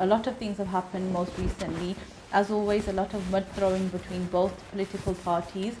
a lot of things have happened most recently. As always, a lot of mud throwing between both political parties.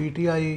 PTI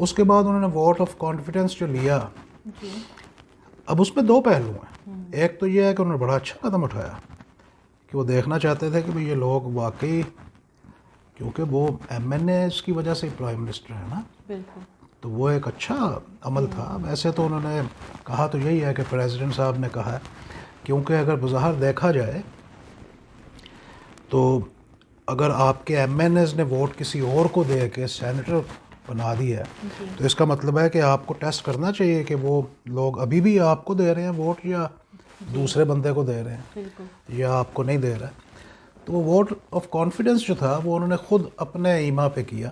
اس کے بعد انہوں نے vote of confidence جو لیا، جی اب اس میں دو پہلو ہیں. ایک تو یہ ہے کہ انہوں نے بڑا اچھا قدم اٹھایا کہ وہ دیکھنا چاہتے تھے کہ بھئی یہ لوگ واقعی، کیونکہ وہ ایم این ایز کی وجہ سے پرائم منسٹر ہے نا، بالکل. تو وہ ایک اچھا عمل تھا. ویسے تو انہوں نے کہا تو یہی ہے کہ پریزیڈنٹ صاحب نے کہا ہے، کیونکہ اگر بظاہر دیکھا جائے تو اگر آپ کے ایم این ایز نے ووٹ کسی اور کو دے کے سینیٹر بنا دیا ہے جی تو اس کا مطلب ہے کہ آپ کو ٹیسٹ کرنا چاہیے کہ وہ لوگ ابھی بھی آپ کو دے رہے ہیں ووٹ یا دوسرے بندے کو دے رہے ہیں بالکل. یا آپ کو نہیں دے رہا ہے. تو وہ ووٹ آف کانفیڈنس جو تھا وہ انہوں نے خود اپنے ایما پہ کیا.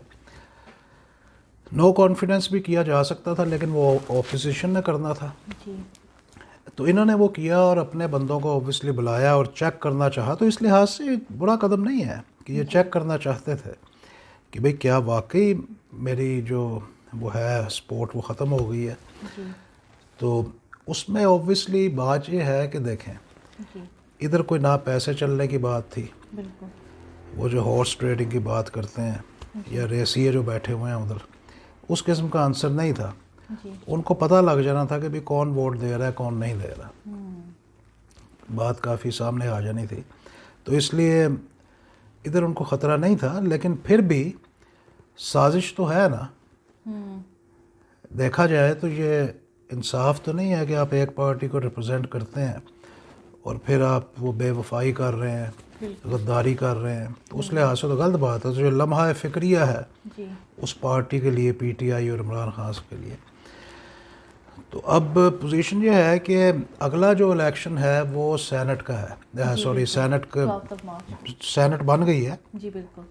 نو کانفیڈنس بھی کیا جا سکتا تھا لیکن وہ اپوزیشن نے کرنا تھا، جی تو انہوں نے وہ کیا اور اپنے بندوں کو اوبویسلی بلایا اور چیک کرنا چاہا. تو اس لحاظ سے برا قدم نہیں ہے کہ یہ چیک کرنا چاہتے تھے کہ بھئی کیا واقعی میری جو وہ ہے سپورٹ وہ ختم ہو گئی ہے. جی تو اس میں اوبویسلی بات یہ ہے کہ دیکھیں جی ادھر کوئی نہ پیسے چلنے کی بات تھی، بالکل. وہ جو ہارس ٹریڈنگ کی بات کرتے ہیں یا ریسیے جو بیٹھے ہوئے ہیں ادھر، اس قسم کا آنسر نہیں تھا. جی ان کو پتہ لگ جانا تھا کہ بھی کون ووٹ دے رہا ہے کون نہیں دے رہا. بات کافی سامنے آ جانی تھی، تو اس لیے ادھر ان کو خطرہ نہیں تھا. لیکن پھر بھی سازش تو ہے نا، دیکھا جائے تو یہ انصاف تو نہیں ہے کہ آپ ایک پارٹی کو ریپرزینٹ کرتے ہیں اور پھر آپ وہ بے وفائی کر رہے ہیں، غداری کر رہے ہیں. تو اس لحاظ سے تو غلط بات ہے. جو لمحہ فکریہ ہے جی اس پارٹی کے لیے، پی ٹی آئی اور عمران خان کے لیے. تو اب پوزیشن یہ ہے کہ اگلا جو الیکشن ہے وہ سینٹ کا ہے، سوری سینٹ کا، 12 مارچ. سینٹ بن گئی ہے. جی بالکل.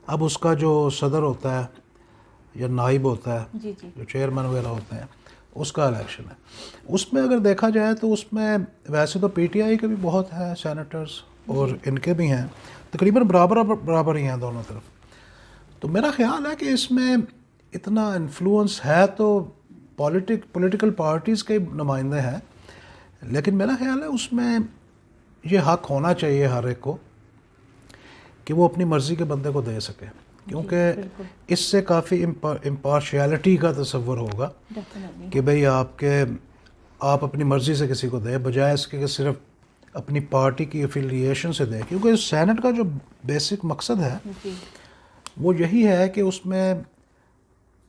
اب اس کا جو صدر ہوتا ہے یا نائب ہوتا ہے، جی جی جو چیئرمین وغیرہ ہوتے ہیں، اس کا الیکشن ہے. اس میں اگر دیکھا جائے تو اس میں ویسے تو پی ٹی آئی کے بھی بہت ہیں سینیٹرز اور ان کے بھی ہیں، تقریباً برابر ہی ہیں دونوں طرف. تو میرا خیال ہے کہ اس میں اتنا انفلوئنس ہے تو پولیٹیکل پارٹیز کے نمائندے ہیں، لیکن میرا خیال ہے اس میں یہ حق ہونا چاہیے ہر ایک کو کہ وہ اپنی مرضی کے بندے کو دے سکے، کیونکہ بالکل. اس سے کافی امپارشیلٹی کا تصور ہوگا ڈیفینیٹلی. کہ بھئی آپ اپنی مرضی سے کسی کو دیں بجائے اس کے کہ صرف اپنی پارٹی کی افیلیشن سے دیں. کیونکہ سینٹ کا جو بیسک مقصد ہے جی وہ یہی ہے کہ اس میں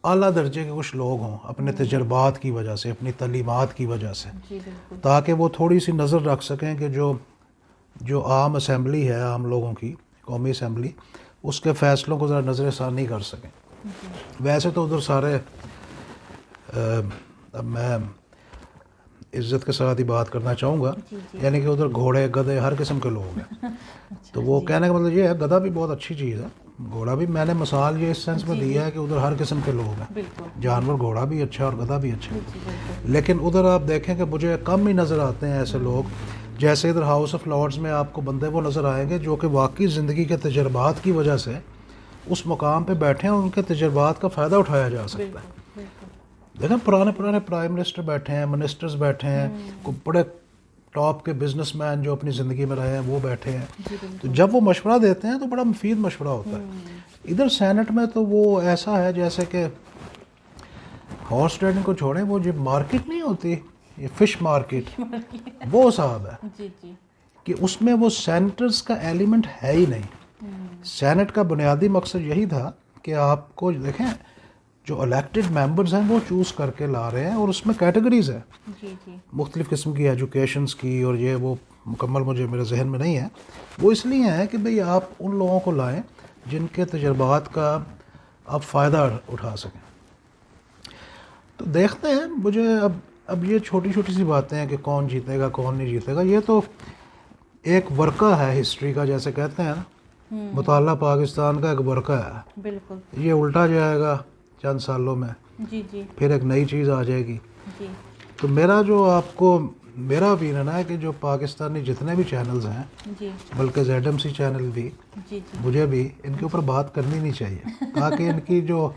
اعلیٰ درجے کے کچھ لوگ ہوں اپنے تجربات کی وجہ سے، اپنی تعلیمات کی وجہ سے، جی بالکل. تاکہ وہ تھوڑی سی نظر رکھ سکیں کہ جو عام اسمبلی ہے، عام لوگوں کی قومی اسمبلی، اس کے فیصلوں کو ذرا نظر ثانی کر سکیں. ویسے تو ادھر سارے اب میں عزت کے ساتھ ہی بات کرنا چاہوں گا، جی جی یعنی کہ ادھر گھوڑے گدھے ہر قسم کے لوگ ہیں. تو وہ کہنے کا مطلب یہ ہے گدھا بھی بہت اچھی چیز ہے، گھوڑا بھی. میں نے مثال یہ اس سینس میں دی ہے کہ ادھر ہر قسم کے لوگ ہیں، بالکل. جانور گھوڑا بھی اچھا اور گدھا بھی اچھا. جی بالکل. لیکن ادھر آپ دیکھیں کہ مجھے کم ہی نظر آتے ہیں ایسے لوگ، جیسے ادھر ہاؤس آف لارڈز میں آپ کو بندے وہ نظر آئیں گے جو کہ واقعی زندگی کے تجربات کی وجہ سے اس مقام پہ بیٹھے ہیں اور ان کے تجربات کا فائدہ اٹھایا جا سکتا ہے. بالکل بالکل. دیکھیں پرانے پرائم منسٹر بیٹھے ہیں، منسٹرز بیٹھے ہیں، کوئی بڑے ٹاپ کے بزنس مین جو اپنی زندگی میں رہے ہیں وہ بیٹھے ہیں. جی بالکل. تو جب وہ مشورہ دیتے ہیں تو بڑا مفید مشورہ ہوتا ہے. ادھر سینٹ میں تو وہ ایسا ہے جیسے کہ ہارس ٹریڈنگ کو چھوڑیں، وہ جو مارکیٹ نہیں ہوتی، یہ فش مارکیٹ، وہ صاحب ہے جی جی کہ اس میں وہ سینیٹرز کا ایلیمنٹ ہے ہی نہیں. سینٹ کا بنیادی مقصد یہی تھا کہ آپ کو دیکھیں جو الیکٹڈ ممبرز ہیں وہ چوز کر کے لا رہے ہیں، اور اس میں کیٹیگریز ہیں جی جی مختلف قسم کی ایجوکیشنز کی، اور یہ وہ مکمل مجھے میرے ذہن میں نہیں ہے. وہ اس لیے ہیں کہ بھئی آپ ان لوگوں کو لائیں جن کے تجربات کا آپ فائدہ اٹھا سکیں. تو دیکھتے ہیں. مجھے اب یہ چھوٹی چھوٹی سی باتیں ہیں کہ کون جیتے گا کون نہیں جیتے گا، یہ تو ایک ورقہ ہے ہسٹری کا، جیسے کہتے ہیں نا، مطالعہ پاکستان کا ایک ورقہ ہے. بالکل. یہ الٹا جائے گا چند سالوں میں، جی جی پھر ایک نئی چیز آ جائے گی. جی تو میرا اوپینین ہے کہ جو پاکستانی جتنے بھی چینلز ہیں، جی بلکہ زیڈ ایم سی چینل بھی، جی جی مجھے بھی ان کے اوپر بات کرنی نہیں چاہیے، تاکہ ان کی جو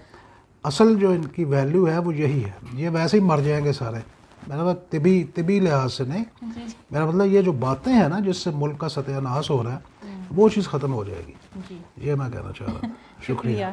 اصل جو ان کی ویلیو ہے وہ یہی ہے. یہ ویسے ہی مر جائیں گے سارے. میرا مطلب طبی لحاظ سے نہیں، جی میرا مطلب یہ جو باتیں ہیں نا جس سے ملک کا ستیہ ناش ہو رہا ہے، وہ چیز ختم ہو جائے گی. جی. یہ میں کہنا چاہ رہا ہوں. شکریہ.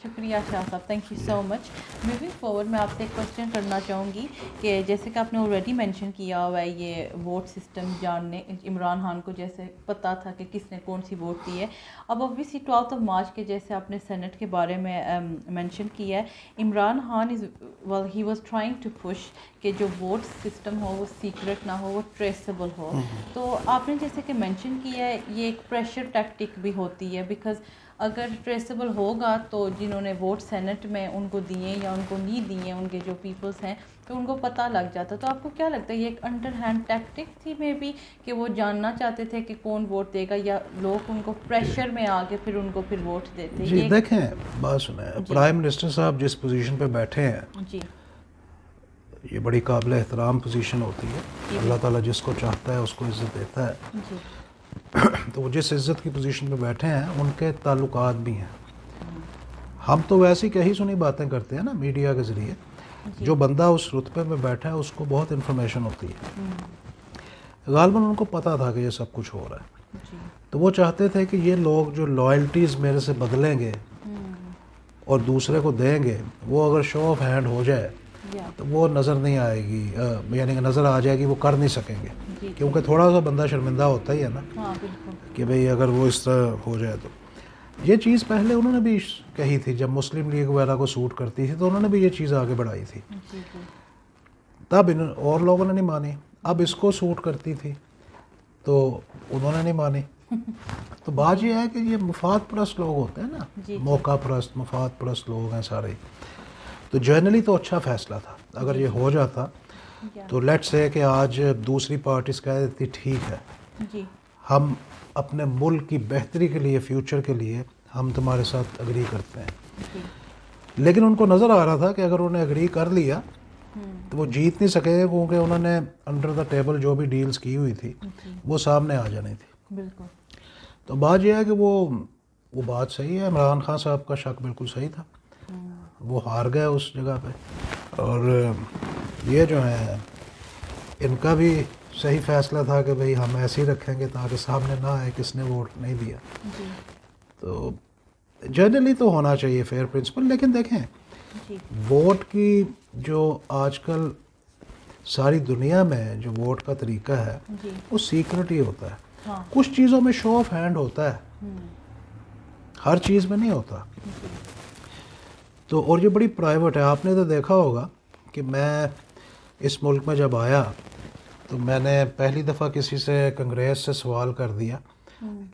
شکریہ شاہ صاحب, thank you so much. Moving forward میں آپ سے ایک کوشچن کرنا چاہوں گی کہ جیسے کہ آپ نے آلریڈی مینشن کیا ہوا ہے یہ ووٹ سسٹم جاننے, عمران خان کو جیسے پتہ تھا کہ کس نے کون سی ووٹ دی ہے. اب اوبویسلی 12 مارچ کے جیسے آپ نے سینٹ کے بارے میں مینشن کیا ہے, Imran Khan he was trying to push کہ جو ووٹ سسٹم ہو وہ سیکرٹ نہ ہو, وہ ٹریسیبل ہو. تو آپ نے جیسے کہ مینشن کیا ہے یہ ایک پریشر ٹیکٹک بھی ہوتی ہے, بیکاز اگر ٹریسیبل ہوگا تو جنہوں نے ووٹ سینٹ میں ان کو دیے یا ان کو نہیں دیے, ان کے جو پیپلز ہیں, تو ان کو پتہ لگ جاتا. تو آپ کو کیا لگتا ہے یہ ایک انڈر ہینڈ ٹیکٹک تھی مے بی, کہ وہ جاننا چاہتے تھے کہ کون ووٹ دے گا, یا لوگ ان کو پریشر میں آ کے پھر ان کو پھر ووٹ دیتے؟ جی دیکھیں, بات سنیں, پرائم منسٹر صاحب جس پوزیشن پہ بیٹھے ہیں جی یہ بڑی قابل احترام پوزیشن ہوتی ہے. اللہ تعالیٰ جس کو چاہتا ہے اس کو عزت دیتا ہے. جی تو وہ جس عزت کی پوزیشن پہ بیٹھے ہیں ان کے تعلقات بھی ہیں. ہم تو ویسی کہی سنی باتیں کرتے ہیں نا میڈیا کے ذریعے. جو بندہ اس رتبے میں بیٹھا ہے اس کو بہت انفارمیشن ہوتی ہے. غالباً ان کو پتہ تھا کہ یہ سب کچھ ہو رہا ہے, تو وہ چاہتے تھے کہ یہ لوگ جو لائلٹیز میرے سے بدلیں گے اور دوسرے کو دیں گے, وہ اگر شو آف ہینڈ ہو جائے تو وہ نظر نہیں آئے گی, یعنی کہ نظر آ جائے گی, وہ کر نہیں سکیں گے. کیونکہ تھوڑا سا بندہ شرمندہ ہوتا ہی ہے نا کہ بھئی اگر وہ اس طرح ہو جائے. تو یہ چیز پہلے انہوں نے بھی کہی تھی جب مسلم لیگ وغیرہ کو سوٹ کرتی تھی, تو انہوں نے بھی یہ چیز آگے بڑھائی تھی. تب اور لوگوں نے نہیں مانی. اب اس کو سوٹ کرتی تھی تو انہوں نے نہیں مانی. تو بات یہ ہے کہ یہ مفاد پرست لوگ ہوتے ہیں نا, موقع پرست, مفاد پرست لوگ ہیں سارے. تو جنرلی تو اچھا فیصلہ تھا اگر یہ ہو جاتا. تو لیٹ سے کہ آج دوسری پارٹیز کہہ دیتی ٹھیک ہے ہم اپنے ملک کی بہتری کے لیے, فیوچر کے لیے ہم تمہارے ساتھ اگری کرتے ہیں. لیکن ان کو نظر آ رہا تھا کہ اگر انہوں نے اگری کر لیا تو وہ جیت نہیں سکے, کیونکہ انہوں نے انڈر دا ٹیبل جو بھی ڈیلز کی ہوئی تھی وہ سامنے آ جانی تھی. بالکل. تو بات یہ ہے کہ وہ بات صحیح ہے. عمران خان صاحب کا شک بالکل صحیح تھا, وہ ہار گئے اس جگہ پہ. اور یہ جو ہیں ان کا بھی صحیح فیصلہ تھا کہ بھئی ہم ایسے ہی رکھیں گے تاکہ سامنے نہ آئے کس نے ووٹ نہیں دیا. تو جنرلی تو ہونا چاہیے فیئر پرنسپل. لیکن دیکھیں ووٹ کی جو آج کل ساری دنیا میں جو ووٹ کا طریقہ ہے وہ سیکرٹ ہی ہوتا ہے. کچھ چیزوں میں شو آف ہینڈ ہوتا ہے, ہر چیز میں نہیں ہوتا. تو اور یہ بڑی پرائیویٹ ہے. آپ نے تو دیکھا ہوگا کہ میں اس ملک میں جب آیا تو میں نے پہلی دفعہ کسی سے کانگریس سے سوال کر دیا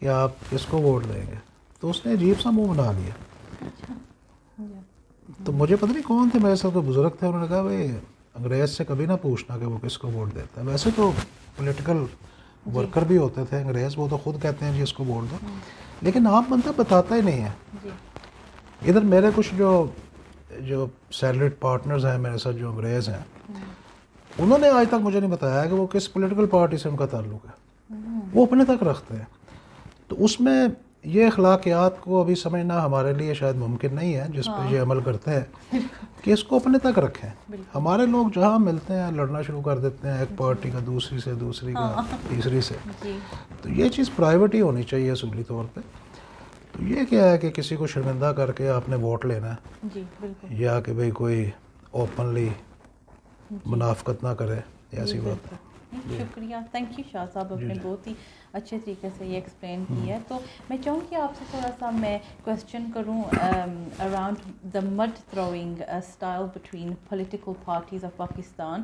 کہ آپ کس کو ووٹ دیں گے, تو اس نے عجیب سا منہ بنا لیا. تو مجھے پتہ نہیں کون تھے, میرے ساتھ کوئی بزرگ تھے, انہوں نے کہا بھائی انگریز سے کبھی نہ پوچھنا کہ وہ کس کو ووٹ دیتا ہے. ویسے تو پولیٹیکل ورکر بھی ہوتے تھے انگریز, وہ تو خود کہتے ہیں جی اس کو ووٹ دو, لیکن عام بندہ بتاتا ہی نہیں ہے. ادھر میرے کچھ جو سیلریڈ پارٹنرز ہیں میرے ساتھ جو انگریز ہیں, انہوں نے آج تک مجھے نہیں بتایا کہ وہ کس پولیٹیکل پارٹی سے ان کا تعلق ہے. وہ اپنے تک رکھتے ہیں. تو اس میں یہ اخلاقیات کو ابھی سمجھنا ہمارے لیے شاید ممکن نہیں ہے جس پہ یہ عمل کرتے ہیں کہ اس کو اپنے تک رکھیں. ہمارے لوگ جہاں ملتے ہیں لڑنا شروع کر دیتے ہیں, ایک پارٹی کا دوسری سے, دوسری کا تیسری سے. تو یہ چیز پرائیویٹ ہی ہونی چاہیے اصولی طور پہ. تو یہ کیا ہے کہ کسی کو شرمندہ کر کے آپ نے ووٹ لینا ہے, یا کہ بھئی کوئی اوپنلی منافقت نہ کرے, ایسی بات ہے. شکریہ, تھینک یو شاہ صاحب, آپ نے بہت ہی اچھے طریقے سے یہ ایکسپلین کیا ہے. تو میں چاہوں کہ آپ سے تھوڑا سا میں کویسچن کروں around the mid throwing style between political parties of Pakistan.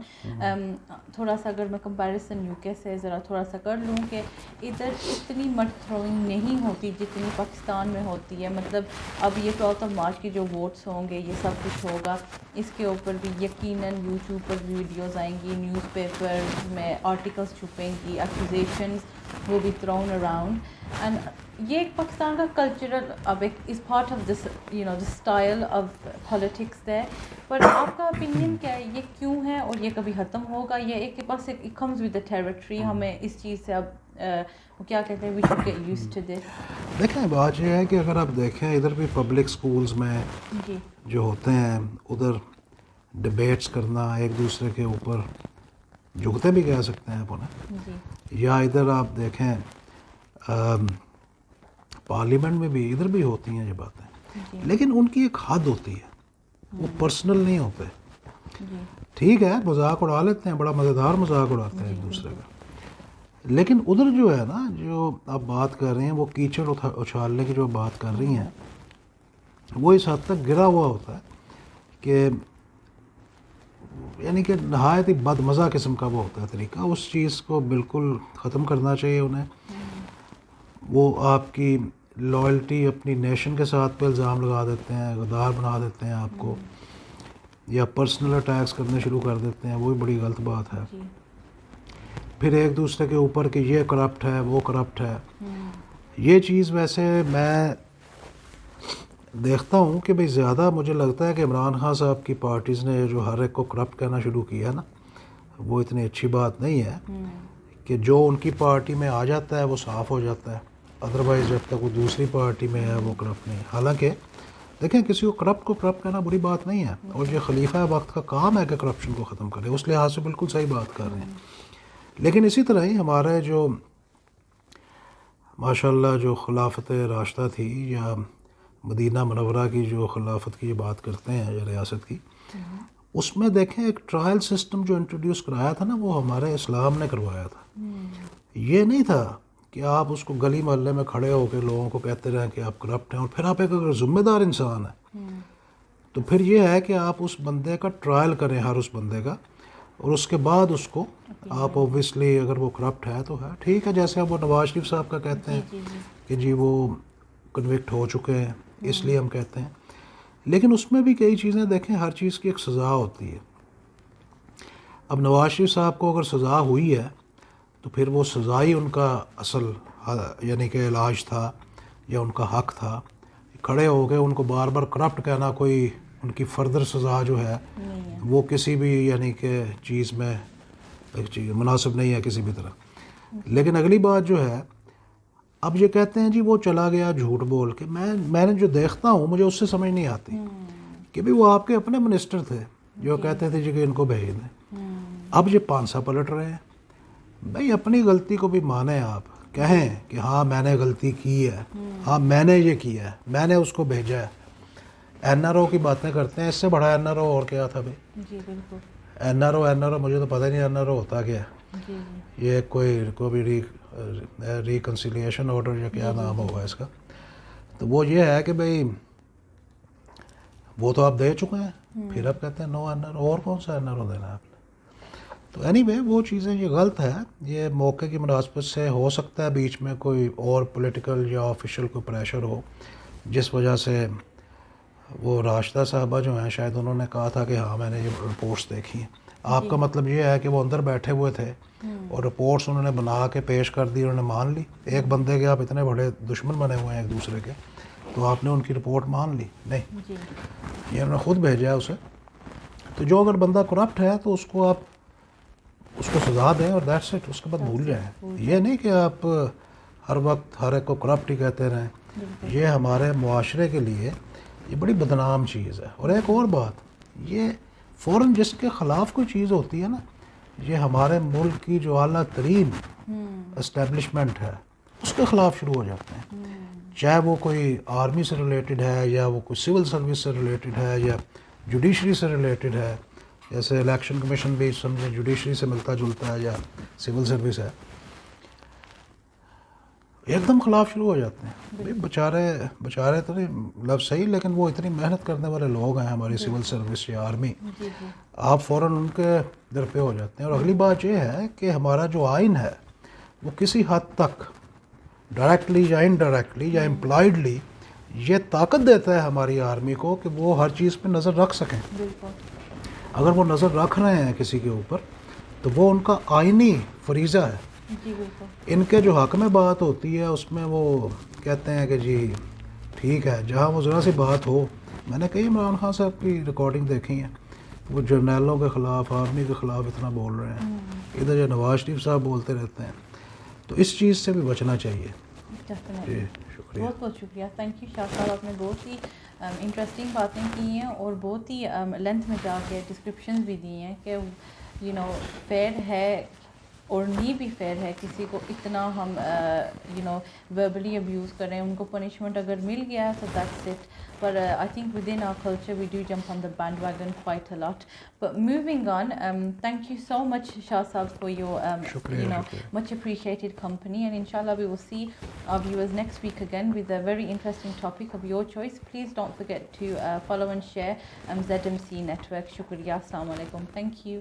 تھوڑا سا اگر میں کمپیریزن یو کے سے ذرا تھوڑا سا کر لوں کہ ادھر اتنی مڈ تھروئنگ نہیں ہوتی جتنی پاکستان میں ہوتی ہے. مطلب اب یہ 12 مارچ کے جو ووٹس ہوں گے یہ سب کچھ ہوگا, اس کے اوپر بھی یقیناً یوٹیوب پر ویڈیوز آئیں گی, نیوز پیپر میں آرٹیکلس چھپیں گی, accusations will be thrown around. And یہ ایک پاکستان کا کلچرل اب ایک is part of this the style of politics ہے. پر آپ کا اوپینین کیا ہے, یہ کیوں ہے اور یہ کبھی ختم ہوگا؟ یہ ایک کے پاس ایک کمز ود دا ٹیریٹری, ہمیں اس چیز سے اب وہ کیا کہتے ہیں, we should get used to this. دیکھیں بات یہ ہے کہ اگر آپ دیکھیں ادھر بھی پبلک اسکولز میں جو ہوتے ہیں ادھر ڈبیٹس کرنا, ایک دوسرے کے اوپر جھکتے بھی کہہ سکتے ہیں آپ انہیں, یا ادھر آپ دیکھیں پارلیمنٹ میں بھی ادھر بھی ہوتی ہیں یہ باتیں. لیکن ان کی ایک حد ہوتی ہے, وہ پرسنل نہیں ہوتے. جی ٹھیک ہے مذاق اڑا لیتے ہیں, بڑا مزیدار مذاق اڑاتے ہیں ایک دوسرے کا, لیکن ادھر جو ہے نا جو آپ بات کر رہے ہیں وہ کیچڑ اچھالنے کی جو بات کر رہی ہیں, وہ اس حد تک گرا ہوا ہوتا ہے کہ یعنی کہ نہایت ہی بد مزہ قسم کا وہ ہوتا ہے طریقہ. اس چیز کو بالکل ختم کرنا چاہیے انہیں. وہ آپ کی لائلٹی اپنی نیشن کے ساتھ پہ الزام لگا دیتے ہیں, غدار بنا دیتے ہیں آپ کو, یا پرسنل اٹیکس کرنے شروع کر دیتے ہیں, وہ بھی بڑی غلط بات ہے. پھر ایک دوسرے کے اوپر کہ یہ کرپٹ ہے وہ کرپٹ ہے. یہ چیز ویسے میں دیکھتا ہوں کہ بھئی زیادہ مجھے لگتا ہے کہ عمران خان صاحب کی پارٹیز نے جو ہر ایک کو کرپٹ کہنا شروع کیا ہے نا, وہ اتنی اچھی بات نہیں ہے کہ جو ان کی پارٹی میں آ جاتا ہے وہ صاف ہو جاتا ہے, ادروائز جب تک وہ دوسری پارٹی میں ہے وہ کرپٹ نہیں. حالانکہ دیکھیں کسی کو کرپٹ کہنا بری بات نہیں ہے, اور یہ خلیفہ وقت کا کام ہے کہ کرپشن کو ختم کرے, اس لحاظ سے بالکل صحیح بات کر رہے ہیں. لیکن اسی طرح ہی ہمارے جو ماشاءاللہ جو خلافت راشدہ تھی, یا مدینہ منورہ کی جو خلافت کی بات کرتے ہیں یا ریاست کی, اس میں دیکھیں ایک ٹرائل سسٹم جو انٹروڈیوس کرایا تھا نا, وہ ہمارے اسلام نے کروایا تھا. یہ نہیں تھا کہ آپ اس کو گلی محلے میں کھڑے ہو کے لوگوں کو کہتے رہیں کہ آپ کرپٹ ہیں, اور پھر آپ ایک اگر ذمہ دار انسان ہیں تو پھر یہ ہے کہ آپ اس بندے کا ٹرائل کریں, ہر اس بندے کا, اور اس کے بعد اس کو آپ اوبویسلی اگر وہ کرپٹ ہے تو ہے ٹھیک ہے, جیسے اب وہ نواز شریف صاحب کا کہتے ہیں کہ جی وہ کنوکٹ ہو چکے ہیں اس لیے ہم کہتے ہیں. لیکن اس میں بھی کئی چیزیں دیکھیں, ہر چیز کی ایک سزا ہوتی ہے. اب نواز شریف صاحب کو اگر سزا ہوئی ہے تو پھر وہ سزا ہی ان کا اصل یعنی کہ علاج تھا یا ان کا حق تھا. کھڑے ہو کے ان کو بار بار کرپٹ کہنا کوئی ان کی فردر سزا جو ہے وہ کسی بھی یعنی کہ چیز میں مناسب نہیں ہے کسی بھی طرح. لیکن اگلی بات جو ہے, اب یہ کہتے ہیں جی وہ چلا گیا جھوٹ بول کے. میں نے جو دیکھتا ہوں مجھے اس سے سمجھ نہیں آتی کہ بھی وہ آپ کے اپنے منسٹر تھے جو کہتے تھے جی کہ ان کو بھیج دیں. اب یہ پانسا پلٹ رہے ہیں. بھائی اپنی غلطی کو بھی مانیں, آپ کہیں کہ ہاں میں نے غلطی کی ہے, ہاں میں نے یہ کیا ہے, میں نے اس کو بھیجا ہے. این آر او کی باتیں کرتے ہیں, اس سے بڑا این آر او اور کیا تھا بھائی. جی بالکل. این آر او مجھے تو پتہ نہیں این آر او ہوتا کیا ہے. یہ کوئی ریکنسیلیشن آرڈر یا کیا نام ہوگا اس کا. تو وہ یہ ہے کہ بھئی وہ تو آپ دے چکے ہیں, پھر آپ کہتے ہیں نو این آر او, اور کون سا این آر او دینا ہے آپ نے. تو اینی وے وہ چیزیں یہ غلط ہے. یہ موقع کی مناسبت سے ہو سکتا ہے بیچ میں کوئی اور پولیٹیکل یا آفیشیل کوئی پریشر ہو, جس وجہ سے وہ راشدہ صاحبہ جو ہیں شاید انہوں نے کہا تھا کہ ہاں میں نے یہ رپورٹس دیکھی ہیں. آپ کا مطلب یہ ہے کہ وہ اندر بیٹھے ہوئے تھے اور رپورٹس انہوں نے بنا کے پیش کر دی, انہوں نے مان لی. ایک بندے کے آپ اتنے بڑے دشمن بنے ہوئے ہیں ایک دوسرے کے, تو آپ نے ان کی رپورٹ مان لی؟ نہیں, یہ انہوں نے خود بھیجا ہے اسے. تو جو اگر بندہ کرپٹ ہے تو اس کو آپ اس کو سزا دیں اور دیٹس اٹ, اس کے بعد بھول جائیں. یہ نہیں کہ آپ ہر وقت ہر ایک کو کرپٹ ہی کہتے رہیں. یہ ہمارے معاشرے کے لیے یہ بڑی بدنام چیز ہے. اور ایک اور بات, یہ فوراً جس کے خلاف کوئی چیز ہوتی ہے نا, یہ ہمارے ملک کی جو اعلیٰ ترین اسٹیبلشمنٹ ہے اس کے خلاف شروع ہو جاتے ہیں. چاہے وہ کوئی آرمی سے ریلیٹڈ ہے, یا وہ کوئی سول سروس سے ریلیٹڈ ہے, یا جوڈیشری سے ریلیٹڈ ہے. جیسے الیکشن کمیشن بھی سمجھے جوڈیشری سے ملتا جلتا ہے, یا سول سروس ہے, ایک دم خلاف شروع ہو جاتے ہیں. بچارے تو نہیں لفظ صحیح, لیکن وہ اتنی محنت کرنے والے لوگ ہیں ہماری سول سروس یا آرمی, آپ فوراً ان کے در پہ ہو جاتے ہیں. اور اگلی بات یہ ہے کہ ہمارا جو آئین ہے وہ کسی حد تک ڈائریکٹلی یا انڈائریکٹلی یا امپلائڈلی یہ طاقت دیتا ہے ہماری آرمی کو کہ وہ ہر چیز پہ نظر رکھ سکیں. اگر وہ نظر رکھ رہے ہیں کسی کے اوپر تو وہ ان کا آئینی فریضہ ہے. ان کے جو حق میں بات ہوتی ہے اس میں وہ کہتے ہیں کہ جی ٹھیک ہے, جہاں وہ ذرا سی بات ہو. میں نے کئی عمران خان صاحب کی ریکارڈنگ دیکھی ہیں, وہ جرنیلوں کے خلاف آرمی کے خلاف اتنا بول رہے ہیں, ادھر جو نواز شریف صاحب بولتے رہتے ہیں. تو اس چیز سے بھی بچنا چاہیے. جی شکریہ, بہت بہت شکریہ. تھینک یو شاہ صاحب, آپ نے بہت ہی انٹرسٹنگ باتیں کی ہیں اور بہت ہی لینتھ میں جا کے ڈسکرپشنز بھی دی ہیں کہ فیئر ہے اور نہیں بھی فیئر ہے کسی کو اتنا ہم وربلی ابیوز کریں. ان کو پنشمنٹ اگر مل گیا ہے تو that's it. But I think within our culture we do jump on the bandwagon quite a lot. But moving on, thank you so much Shah Saab for your Shukriya. much appreciated company, and inshallah we will see our viewers next week again with a very interesting topic of your choice. Please don't forget to follow and share ZMC Network. Shukriya. Assalamu alaikum. Thank you.